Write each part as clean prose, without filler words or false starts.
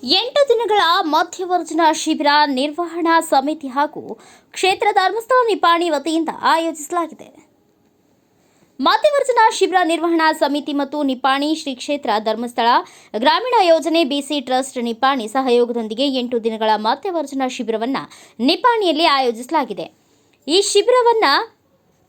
8 ದಿನಗಳ ಮಧ್ಯವರ್ಜನ ಶಿಬಿರ ನಿರ್ವಹಣಾ ಸಮಿತಿ ಹಾಗೂ ಕ್ಷೇತ್ರ ಧರ್ಮಸ್ಥಳ ನಿಪಾಣಿ ವತಿಯಿಂದ ಆಯೋಜಿಸಲಾಗಿದೆ. ಮಧ್ಯವರ್ಜನ ಶಿಬಿರ ನಿರ್ವಹಣಾ ಸಮಿತಿ ಮತ್ತು ನಿಪಾಣಿ ಶ್ರೀ ಕ್ಷೇತ್ರ ಧರ್ಮಸ್ಥಳ ಗ್ರಾಮೀಣ ಯೋಜನೆ ಬಿಸಿ ಟ್ರಸ್ಟ್ ನಿಪಾಣಿ ಸಹಯೋಗದೊಂದಿಗೆ 8 ದಿನಗಳ ಮಧ್ಯವರ್ಜನ ಶಿಬಿರವನ್ನು ನಿಪಾಣಿಯಲ್ಲಿ ಆಯೋಜಿಸಲಾಗಿದೆ. ಈ ಶಿಬಿರವನ್ನು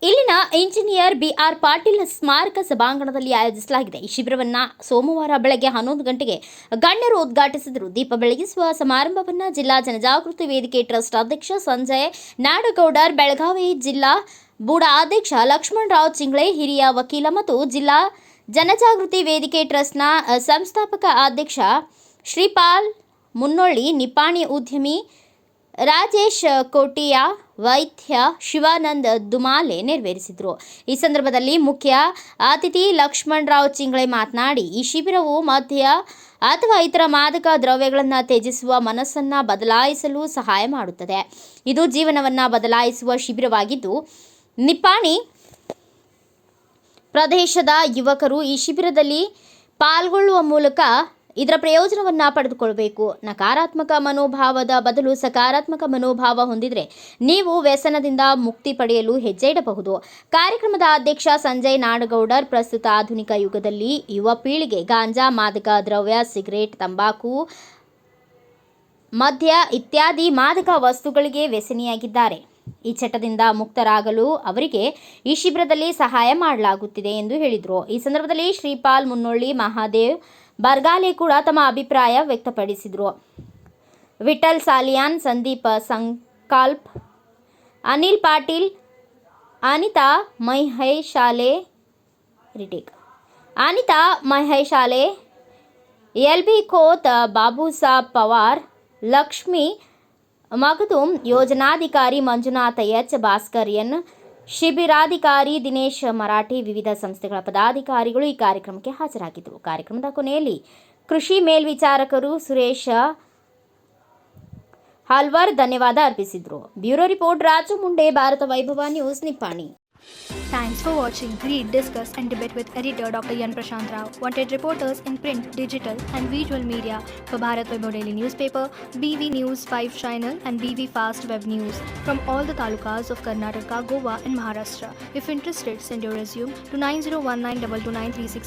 ಇಲ್ಲಿನ ಇಂಜಿನಿಯರ್ ಬಿಆರ್ ಪಾಟೀಲ್ ಸ್ಮಾರಕ ಸಭಾಂಗಣದಲ್ಲಿ ಆಯೋಜಿಸಲಾಗಿದೆ. ಈ ಶಿಬಿರವನ್ನು ಸೋಮವಾರ ಬೆಳಗ್ಗೆ 11 ಗಂಟೆಗೆ ಗಣ್ಯರು ಉದ್ಘಾಟಿಸಿದರು. ದೀಪ ಬೆಳಗಿಸುವ ಸಮಾರಂಭವನ್ನು ಜಿಲ್ಲಾ ಜನಜಾಗೃತಿ ವೇದಿಕೆ ಟ್ರಸ್ಟ್ ಅಧ್ಯಕ್ಷ ಸಂಜಯ್ ನಾಡಗೌಡರ್, ಬೆಳಗಾವಿ ಜಿಲ್ಲಾ ಬೂಡಾ ಅಧ್ಯಕ್ಷ ಲಕ್ಷ್ಮಣರಾವ್ ಚಿಂಗ್ಳೆ, ಹಿರಿಯ ವಕೀಲ ಮತ್ತು ಜಿಲ್ಲಾ ಜನಜಾಗೃತಿ ವೇದಿಕೆ ಟ್ರಸ್ಟ್ನ ಸಂಸ್ಥಾಪಕ ಅಧ್ಯಕ್ಷ ಶ್ರೀಪಾಲ್ ಮುನ್ನೊಳ್ಳಿ, ನಿಪಾಣಿ ಉದ್ಯಮಿ ರಾಜೇಶ್ ಕೋಟಿಯ, ವೈದ್ಯ ಶಿವಾನಂದ್ ದುಮಾಲೆ ನೆರವೇರಿಸಿದರು. ಈ ಸಂದರ್ಭದಲ್ಲಿ ಮುಖ್ಯ ಅತಿಥಿ ಲಕ್ಷ್ಮಣರಾವ್ ಚಿಂಗ್ಳೆ ಮಾತನಾಡಿ, ಈ ಶಿಬಿರವು ಮದ್ಯ ಅಥವಾ ಇತರ ಮಾದಕ ದ್ರವ್ಯಗಳನ್ನು ತ್ಯಜಿಸುವ ಮನಸ್ಸನ್ನು ಬದಲಾಯಿಸಲು ಸಹಾಯ ಮಾಡುತ್ತದೆ. ಇದು ಜೀವನವನ್ನು ಬದಲಾಯಿಸುವ ಶಿಬಿರವಾಗಿದ್ದು, ನಿಪಾಣಿ ಪ್ರದೇಶದ ಯುವಕರು ಈ ಶಿಬಿರದಲ್ಲಿ ಪಾಲ್ಗೊಳ್ಳುವ ಮೂಲಕ ಇದರ ಪ್ರಯೋಜನವನ್ನು ಪಡೆದುಕೊಳ್ಳಬೇಕು. ನಕಾರಾತ್ಮಕ ಮನೋಭಾವದ ಬದಲು ಸಕಾರಾತ್ಮಕ ಮನೋಭಾವ ಹೊಂದಿದರೆ ನೀವು ವ್ಯಸನದಿಂದ ಮುಕ್ತಿ ಪಡೆಯಲು ಹೆಜ್ಜೆ ಇಡಬಹುದು. ಕಾರ್ಯಕ್ರಮದ ಅಧ್ಯಕ್ಷ ಸಂಜಯ್ ನಾಡಗೌಡರ್, ಪ್ರಸ್ತುತ ಆಧುನಿಕ ಯುಗದಲ್ಲಿ ಯುವ ಪೀಳಿಗೆ ಗಾಂಜಾ, ಮಾದಕ ದ್ರವ್ಯ, ಸಿಗರೇಟ್, ತಂಬಾಕು, ಮದ್ಯ ಇತ್ಯಾದಿ ಮಾದಕ ವಸ್ತುಗಳಿಗೆ ವ್ಯಸನಿಯಾಗಿದ್ದಾರೆ. ಈ ಚಟದಿಂದ ಮುಕ್ತರಾಗಲು ಅವರಿಗೆ ಈ ಶಿಬಿರದಲ್ಲಿ ಸಹಾಯ ಮಾಡಲಾಗುತ್ತಿದೆ ಎಂದು ಹೇಳಿದರು. ಈ ಸಂದರ್ಭದಲ್ಲಿ ಶ್ರೀಪಾಲ್ ಮುನ್ನೊಳ್ಳಿ, ಮಹಾದೇವ್ ಬರ್ಗಾಲೆ ಕೂಡ ತಮ್ಮ ಅಭಿಪ್ರಾಯ ವ್ಯಕ್ತಪಡಿಸಿದರು. ವಿಠಲ್ ಸಾಲಿಯಾನ್, ಸಂದೀಪ್ ಸಂಕಲ್ಪ್, ಅನಿಲ್ ಪಾಟೀಲ್, ಅನಿತಾ ಮಹೇಶಾಲೆ, ಎಲ್ಬಿ ಖೋತ್, ಬಾಬುಸಾಬ್ ಪವಾರ್, ಲಕ್ಷ್ಮಿ ಮಗದುಮ್, ಯೋಜನಾಧಿಕಾರಿ ಮಂಜುನಾಥ ಎಚ್, ಭಾಸ್ಕರ್ ಎನ್, ಶಿಬಿರಾಧಿಕಾರಿ ದಿನೇಶ್ ಮರಾಠಿ, ವಿವಿಧ ಸಂಸ್ಥೆಗಳ ಪದಾಧಿಕಾರಿಗಳು ಈ ಕಾರ್ಯಕ್ರಮಕ್ಕೆ ಹಾಜರಾಗಿದ್ದರು. ಕಾರ್ಯಕ್ರಮದ ಕೊನೆಯಲ್ಲಿ ಕೃಷಿ ಮೇಲ್ವಿಚಾರಕರು ಸುರೇಶ್ ಹಲ್ವರ್ ಧನ್ಯವಾದ ಅರ್ಪಿಸಿದರು. ಬ್ಯೂರೋ ರಿಪೋರ್ಟ್ ರಾಜು ಮುಂಡೆ, ಭಾರತ ವೈಭವ news, Nippani. Thanks for watching. Read, discuss and debate with editor Dr. Yan Prashant Rao. Wanted reporters in print, digital and visual media for Bharat Vaibhav Daily Newspaper, BV News 5 Channel and BV Fast Web News from all the talukas of Karnataka, Goa and Maharashtra. If interested, send your resume to 9019229369.